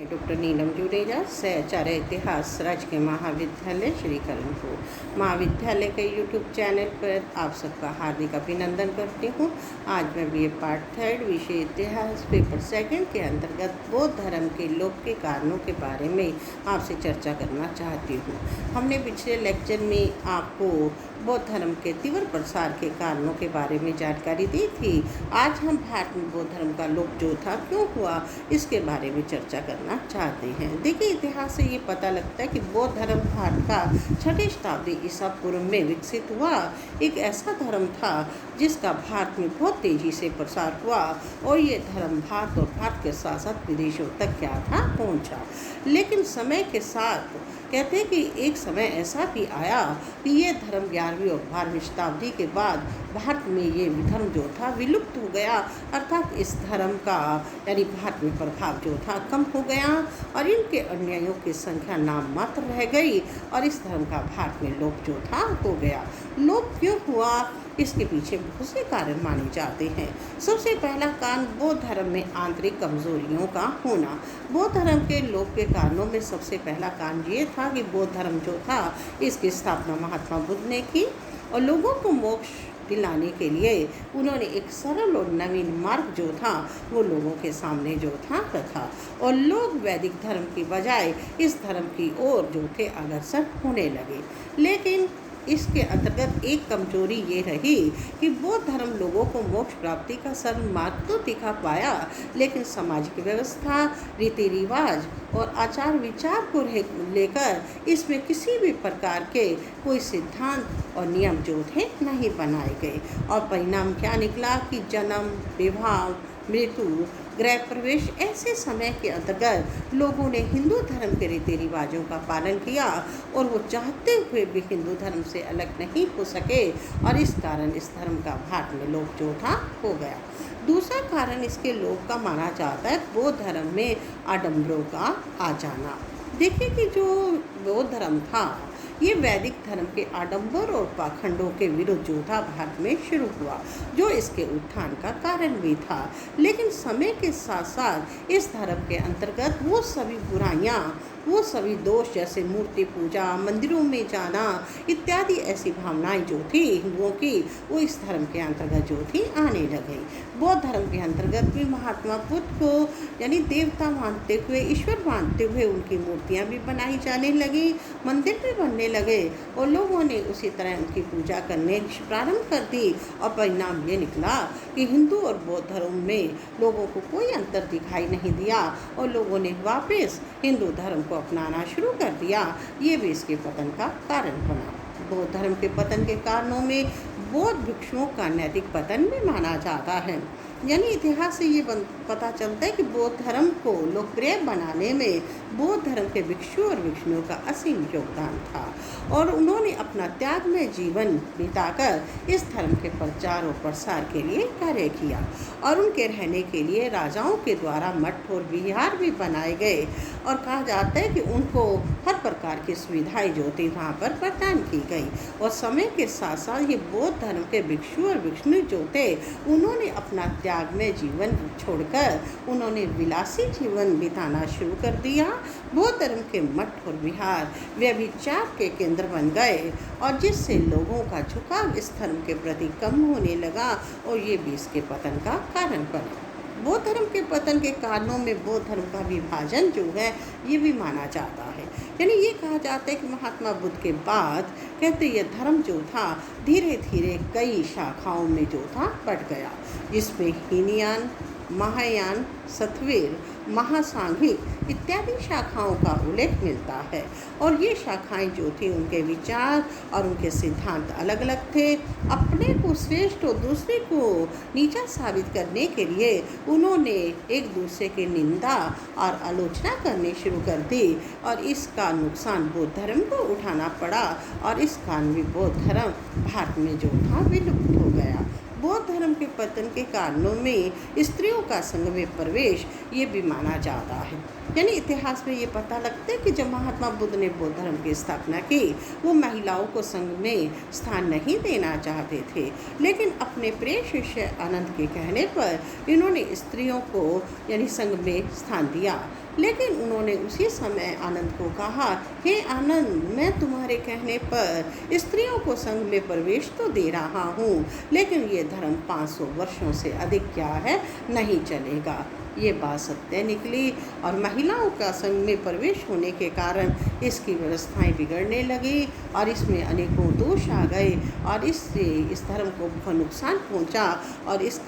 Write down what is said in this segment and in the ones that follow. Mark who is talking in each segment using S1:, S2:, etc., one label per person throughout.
S1: Doctor नीलम जुडेजा, सहचार्य इतिहास, राजकीय महाविद्यालय श्रीकरणपुर। महाविद्यालय के यूट्यूब चैनल पर आप सबका हार्दिक अभिनंदन करती हूँ। आज मैं बीए पार्ट 3 विषय इतिहास पेपर 2 के अंतर्गत बौद्ध धर्म के लोप के कारणों के बारे में आपसे चर्चा करना चाहती हूँ। हमने पिछले लेक्चर में आपको बौद्ध धर्म के तीव्र प्रसार के कारणों के बारे में जानकारी दी थी। आज हम भारत में बौद्ध धर्म का लोप जो था क्यों हुआ, इसके बारे में चर्चा करना चाहते हैं। देखिए, इतिहास से ये पता लगता है कि बौद्ध धर्म भारत का 6वीं शताब्दी ईसा पूर्व में विकसित हुआ एक ऐसा धर्म था जिसका भारत में बहुत तेजी से प्रसार हुआ और ये धर्म भारत और भारत के साथ साथ विदेशों तक क्या था पहुंचा। लेकिन समय के साथ कहते हैं कि एक समय ऐसा भी आया कि ये धर्म 11वीं और 12वीं शताब्दी के बाद भारत में ये धर्म जो था विलुप्त हो गया, अर्थात इस धर्म का यानी भारत में प्रभाव जो था कम हो गया और इनके अनुयायियों की संख्या नाम मात्र रह गई और इस धर्म का भारत में लोप जो था हो गया। लोप क्यों हुआ, इसके पीछे बहुत से कारण माने जाते हैं। सबसे पहला कारण बौद्ध धर्म में आंतरिक कमजोरियों का होना। बौद्ध धर्म के लोप के कारणों में सबसे पहला कारण ये था कि बौद्ध धर्म जो था इसकी स्थापना महात्मा बुद्ध ने की और लोगों को मोक्ष दिलाने के लिए उन्होंने एक सरल और नवीन मार्ग जो था वो लोगों के सामने जो था रखा और लोग वैदिक धर्म की बजाय इस धर्म की ओर जो थे अग्रसर होने लगे। लेकिन इसके अंतर्गत एक कमजोरी ये रही कि बौद्ध धर्म लोगों को मोक्ष प्राप्ति का सरल मार्ग तो दिखा पाया, लेकिन सामाजिक व्यवस्था, रीति रिवाज और आचार विचार को लेकर इसमें किसी भी प्रकार के कोई सिद्धांत और नियम जो थे नहीं बनाए गए और परिणाम क्या निकला कि जन्म, विवाह, मृत्यु, गृह प्रवेश ऐसे समय के अंतर्गत लोगों ने हिंदू धर्म के रीति रिवाजों का पालन किया और वो चाहते हुए भी हिंदू धर्म से अलग नहीं हो सके और इस कारण इस धर्म का भारत में लोप जो था हो गया। दूसरा कारण इसके लोप का माना जाता है बौद्ध धर्म में आडंबरों का आ जाना। देखिए कि जो बौद्ध धर्म था ये वैदिक धर्म के आडंबर और पाखंडों के विरुद्ध जो था भारत में शुरू हुआ, जो इसके उत्थान का कारण भी था। लेकिन समय के साथ साथ इस धर्म के अंतर्गत वो सभी बुराइयां, वो सभी दोष जैसे मूर्ति पूजा, मंदिरों में जाना इत्यादि ऐसी भावनाएं जो थी हिंदुओं की वो इस धर्म के अंतर्गत जो थी आने लगी। बौद्ध धर्म के अंतर्गत भी महात्मा बुद्ध को यानी देवता मानते हुए, ईश्वर मानते हुए उनकी मूर्तियां भी बनाई जाने लगी, मंदिर भी बनने लगे और लोगों ने उसी तरह उनकी पूजा करने प्रारंभ कर दी और परिणाम ये निकला कि हिंदू और बौद्ध धर्म में लोगों को कोई अंतर दिखाई नहीं दिया और लोगों ने वापस हिंदू धर्म को अपनाना शुरू कर दिया। ये भी इसके पतन का कारण बना। बौद्ध धर्म के पतन के कारणों में बौद्ध भिक्षुओं का नैतिक पतन भी माना जाता है। यानी इतिहास से ये पता चलता है कि बौद्ध धर्म को लोकप्रिय बनाने में बौद्ध धर्म के भिक्षु और भिक्षुणियों का असीम योगदान था और उन्होंने अपना त्यागमय जीवन बिताकर इस धर्म के प्रचार और प्रसार के लिए कार्य किया और उनके रहने के लिए राजाओं के द्वारा मठ और विहार भी बनाए गए और कहा जाता है कि उनको हर प्रकार की सुविधाएं जो थी वहाँ पर प्रदान की गई और समय के साथ साथ ये बौद्ध धर्म के भिक्षु और भिक्षुणी जो थे उन्होंने अपना त्यागमय जीवन छोड़कर उन्होंने विलासी जीवन बिताना शुरू कर दिया। बौद्ध धर्म के मठ और विहार व्यभिचार के केंद्र बन गए और जिससे लोगों का झुकाव इस धर्म के प्रति कम होने लगा और ये भी इसके पतन का कारण बना। बौद्ध धर्म के पतन के कारणों में बौद्ध धर्म का विभाजन जो है ये भी माना जाता है। यानी ये कहा जाता है कि महात्मा बुद्ध के बाद कहते ये धर्म जो था धीरे धीरे कई शाखाओं में जो था बढ़ गया, जिसमें हीनयान, महायान, सतवीर, महासांघिक इत्यादि शाखाओं का उल्लेख मिलता है और ये शाखाएं जो थी उनके विचार और उनके सिद्धांत अलग अलग थे। अपने को श्रेष्ठ और दूसरे को नीचा साबित करने के लिए उन्होंने एक दूसरे की निंदा और आलोचना करनी शुरू कर दी और इसका नुकसान बौद्ध धर्म को उठाना पड़ा और इस कारण भी बौद्ध धर्म भारत में जो था विलुप्त हो गया। बौद्ध धर्म के पतन के कारणों में स्त्रियों का संघ में प्रवेश ये भी माना जाता है। यानी इतिहास में ये पता लगता है कि जब महात्मा बुद्ध ने बौद्ध धर्म की स्थापना की वो महिलाओं को संघ में स्थान नहीं देना चाहते थे, लेकिन अपने प्रिय शिष्य आनंद के कहने पर इन्होंने स्त्रियों को यानी संघ में स्थान दिया लेकिन उन्होंने उसी समय आनंद को कहा, हे आनंद, मैं तुम्हारे कहने पर स्त्रियों को संघ में प्रवेश तो दे रहा हूँ, लेकिन ये धर्म 500 वर्षों से अधिक क्या है, नहीं चलेगा। ये बात सत्य निकली और महिलाओं का संघ में प्रवेश होने के कारण इसकी व्यवस्थाएं बिगड़ने लगी और इसमें अनेकों दोष आ गए और इससे इस धर्म को बहुत नुकसान पहुंचा और इस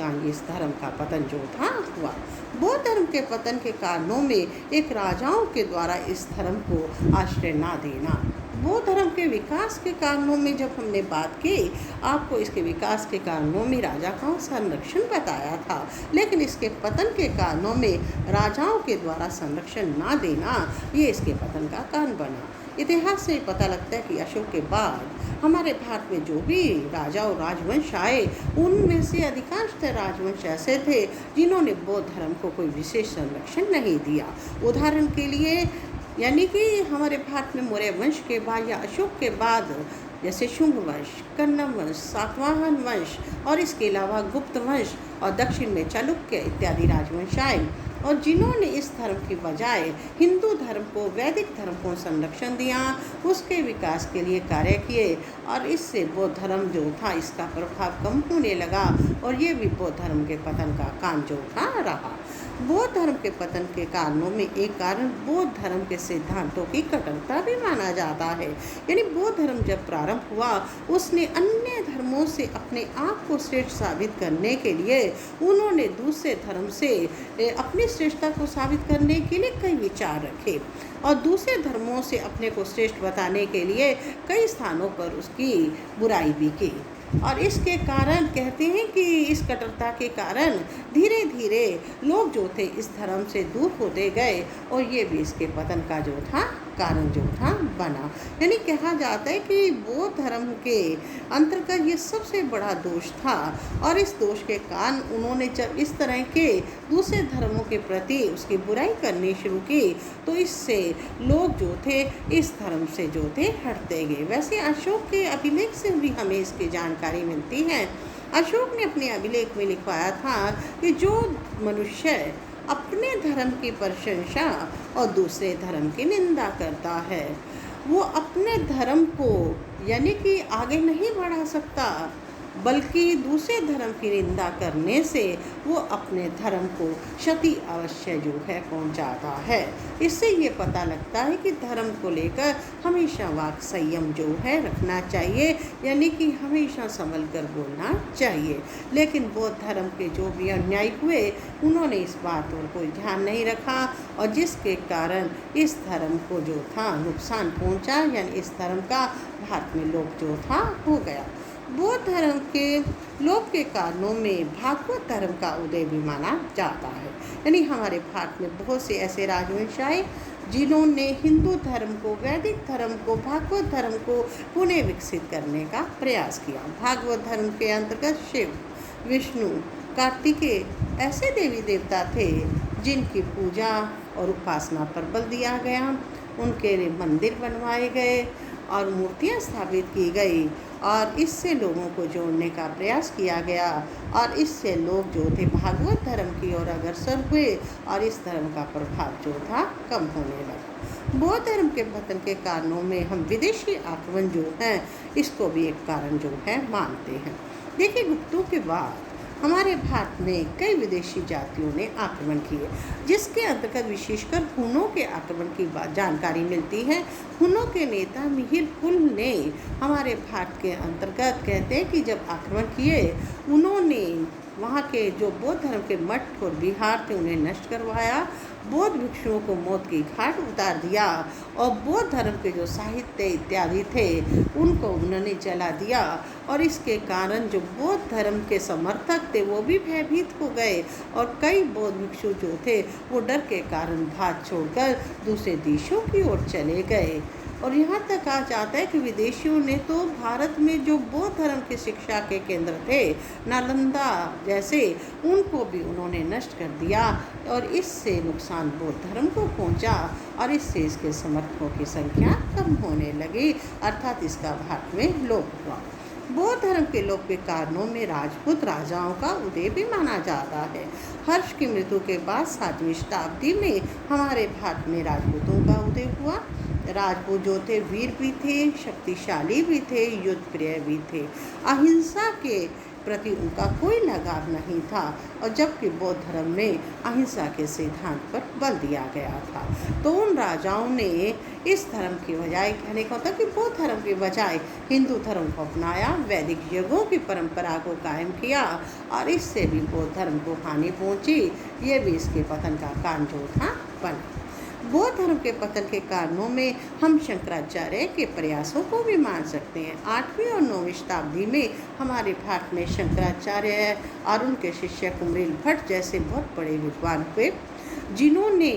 S1: धर्म का पतन जो था हुआ। बौद्ध धर्म के पतन के कारणों में एक राजाओं के द्वारा इस धर्म को आश्रय ना देना। बौद्ध धर्म के विकास के कारणों में जब हमने बात की, आपको इसके विकास के कारणों में राजा का संरक्षण बताया था, लेकिन इसके पतन के कारणों में राजाओं के द्वारा संरक्षण ना देना ये इसके पतन का कारण बना। इतिहास से पता लगता है कि अशोक के बाद हमारे भारत में जो भी राजा और राजवंश आए, उनमें से अधिकांशतः राजवंश ऐसे थे जिन्होंने बौद्ध धर्म को कोई विशेष संरक्षण नहीं दिया। उदाहरण के लिए यानी कि हमारे भारत में मौर्य वंश के बाद या अशोक के बाद जैसे शुंग वंश, कन्नम वंश, सातवाहन वंश और इसके अलावा गुप्त वंश और दक्षिण में चालुक्य इत्यादि राजवंश आए और जिन्होंने इस धर्म की बजाय हिंदू धर्म को, वैदिक धर्म को संरक्षण दिया, उसके विकास के लिए कार्य किए और इससे बौद्ध धर्म जो था इसका प्रभाव कम होने लगा और ये भी बौद्ध धर्म के पतन का कारण जो था रहा। बौद्ध धर्म के पतन के कारणों में एक कारण बौद्ध धर्म के सिद्धांतों की कट्टरता भी माना जाता है। यानी बौद्ध धर्म जब प्रारंभ हुआ, उसने अन्य धर्मों से अपने आप को श्रेष्ठ साबित करने के लिए उन्होंने दूसरे धर्म से अपनी श्रेष्ठता को साबित करने के लिए कई विचार रखे और दूसरे धर्मों से अपने को श्रेष्ठ बताने के लिए कई स्थानों पर उसकी बुराई भी की और इसके कारण कहते हैं कि इस कट्टरता के कारण धीरे धीरे लोग जो थे इस धर्म से दूर होते गए और ये भी इसके पतन का जो था कारण जो था बना। यानी कहा जाता है कि बौद्ध धर्म के अंतर्गत ये सबसे बड़ा दोष था और इस दोष के कारण उन्होंने जब इस तरह के दूसरे धर्मों के प्रति उसकी बुराई करनी शुरू की तो इससे लोग जो थे इस धर्म से जो थे हटते गए। वैसे अशोक के अभिलेख से भी हमें इसकी जानकारी मिलती है। अशोक ने अपने अभिलेख में लिखवाया था कि जो मनुष्य अपने धर्म की प्रशंसा और दूसरे धर्म की निंदा करता है वो अपने धर्म को यानी कि आगे नहीं बढ़ा सकता, बल्कि दूसरे धर्म की निंदा करने से वो अपने धर्म को क्षति अवश्य जो है पहुंचाता है। इससे ये पता लगता है कि धर्म को लेकर हमेशा वाक संयम जो है रखना चाहिए, यानी कि हमेशा संभल कर बोलना चाहिए। लेकिन बौद्ध धर्म के जो भी अन्यायी हुए उन्होंने इस बात पर कोई ध्यान नहीं रखा और जिसके कारण इस धर्म को जो था नुकसान पहुंचा, यानी इस धर्म का भारत में लोप जो था हो गया। बौद्ध धर्म के लोप के कारणों में भागवत धर्म का उदय भी माना जाता है। यानी हमारे भारत में बहुत से ऐसे राजवंश आए जिन्होंने हिंदू धर्म को, वैदिक धर्म को, भागवत धर्म को पुनः विकसित करने का प्रयास किया। भागवत धर्म के अंतर्गत शिव, विष्णु, कार्तिकेय ऐसे देवी देवता थे जिनकी पूजा और उपासना पर बल दिया गया, उनके लिए मंदिर बनवाए गए और मूर्तियां स्थापित की गई और इससे लोगों को जोड़ने का प्रयास किया गया और इससे लोग जो थे भागवत धर्म की ओर अग्रसर हुए और इस धर्म का प्रभाव जो था कम होने लगा। बौद्ध धर्म के पतन के कारणों में हम विदेशी आक्रमण जो है इसको भी एक कारण जो है मानते हैं। देखिए, गुप्तों के बाद हमारे भारत में कई विदेशी जातियों ने आक्रमण किए, जिसके अंतर्गत विशेषकर हुनों के आक्रमण की जानकारी मिलती है। हुनों के नेता मिहिर कुल ने हमारे भारत के अंतर्गत कहते हैं कि जब आक्रमण किए उन्होंने वहाँ के जो बौद्ध धर्म के मठ और विहार थे उन्हें नष्ट करवाया, बौद्ध भिक्षुओं को मौत की घाट उतार दिया और बौद्ध धर्म के जो साहित्य इत्यादि थे उनको उन्होंने जला दिया और इसके कारण जो बौद्ध धर्म के समर्थक थे वो भी भयभीत हो गए और कई बौद्ध भिक्षु जो थे वो डर के कारण भारत छोड़कर दूसरे देशों की ओर चले गए। और यहाँ तक कहा जाता है कि विदेशियों ने तो भारत में जो बौद्ध धर्म की शिक्षा के केंद्र थे, नालंदा जैसे, उनको भी उन्होंने नष्ट कर दिया और इससे नुकसान बौद्ध धर्म को पहुँचा और इससे इसके समर्थकों की संख्या कम होने लगी, अर्थात इसका भारत में लोप हुआ। बौद्ध धर्म के लोप के कारणों में राजपूत राजाओं का उदय भी माना जाता है। हर्ष की मृत्यु के बाद 7वीं शताब्दी में हमारे भारत में राजपूतों का उदय हुआ। राजपूत जो थे वीर भी थे, शक्तिशाली भी थे, युद्ध प्रिय भी थे। अहिंसा के प्रति उनका कोई लगाव नहीं था, और जबकि बौद्ध धर्म में अहिंसा के सिद्धांत पर बल दिया गया था। तो उन राजाओं ने इस धर्म की बजाय, कहने का मतलब कि बौद्ध धर्म की बजाय हिंदू धर्म को अपनाया, वैदिक यज्ञों की परंपरा को कायम किया, और इससे भी बौद्ध धर्म को हानि पहुंची। ये भी इसके पतन का कारण जो था बना। बौद्ध धर्म के पतन के कारणों में हम शंकराचार्य के प्रयासों को भी मान सकते हैं। 8वीं और 9वीं शताब्दी में हमारे भारत में शंकराचार्य और उनके शिष्य कुमरिल भट्ट जैसे बहुत बड़े विद्वान हुए, जिन्होंने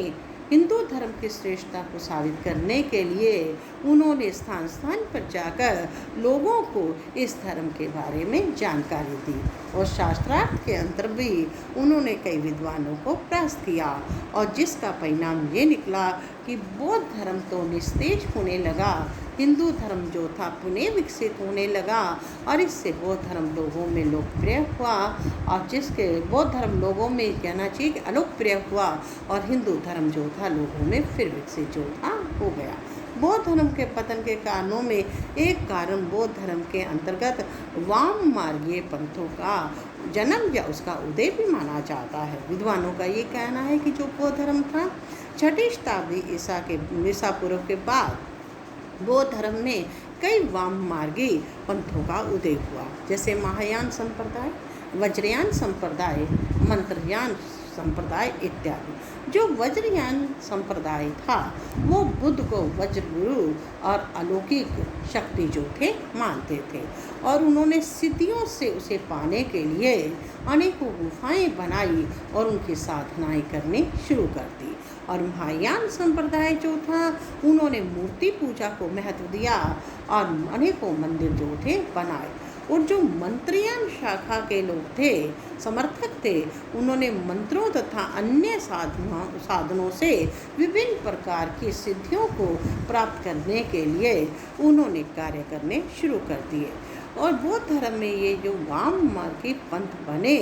S1: हिंदू धर्म की श्रेष्ठता को साबित करने के लिए उन्होंने स्थान स्थान पर जाकर लोगों को इस धर्म के बारे में जानकारी दी, और शास्त्रार्थ के अंतर भी उन्होंने कई विद्वानों को परास्त किया, और जिसका परिणाम ये निकला कि बौद्ध धर्म तो निस्तेज होने लगा, हिंदू धर्म जो था पुनः विकसित होने लगा, और इससे बौद्ध धर्म लोगों में लोकप्रिय हुआ, और जिसके बौद्ध धर्म लोगों में कहना चाहिए कि अलोकप्रिय हुआ, और हिंदू धर्म जो था लोगों में फिर विकसित जो था हो गया। बौद्ध धर्म के पतन के कारणों में एक कारण बौद्ध धर्म के अंतर्गत वाम मार्गीय पंथों का जन्म या उसका उदय भी माना जाता है। विद्वानों का ये कहना है कि जो बौद्ध धर्म था 6ठी शताब्दी ईसा पूर्व के बाद बौद्ध धर्म में कई वाम मार्गी पंथों का उदय हुआ, जैसे महायान संप्रदाय, वज्रयान संप्रदाय, मंत्रयान संप्रदाय इत्यादि। जो वज्रयान संप्रदाय था वो बुद्ध को वज्र गुरु और अलौकिक शक्ति जो थे मानते थे, और उन्होंने सिद्धियों से उसे पाने के लिए अनेकों गुफाएं बनाई और उनकी साधनाएं करनी शुरू कर दी। और महायान संप्रदाय जो था उन्होंने मूर्ति पूजा को महत्व दिया और अनेकों मंदिर जो थे बनाए। और जो मंत्रयान शाखा के लोग थे, समर्थक थे, उन्होंने मंत्रों तथा अन्य साधनों से विभिन्न प्रकार की सिद्धियों को प्राप्त करने के लिए उन्होंने कार्य करने शुरू कर दिए। और बौद्ध धर्म में ये जो वाम मार्गी पंथ बने,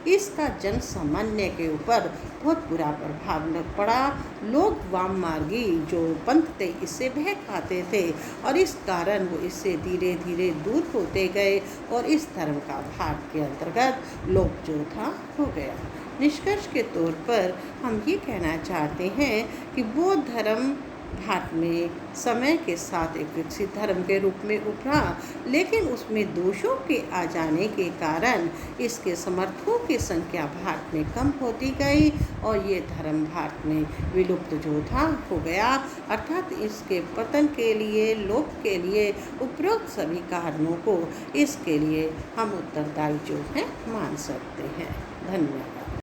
S1: इसका जन सामान्य के ऊपर बहुत बुरा प्रभाव पड़ा। लोग वाम मार्गी जो पंथ थे इससे भय खाते थे, और इस कारण वो इससे धीरे धीरे दूर होते गए, और इस धर्म का भारत के अंतर्गत लोप जो था हो गया। निष्कर्ष के तौर पर हम ये कहना चाहते हैं कि बौद्ध धर्म भारत में समय के साथ एक विकसित धर्म के रूप में उभरा, लेकिन उसमें दोषों के आ जाने के कारण इसके समर्थकों की संख्या भारत में कम होती गई, और ये धर्म भारत में विलुप्त जो था हो गया। अर्थात इसके पतन के लिए, लोप के लिए उपरोक्त सभी कारणों को इसके लिए हम उत्तरदायी जो है मान सकते हैं। धन्यवाद।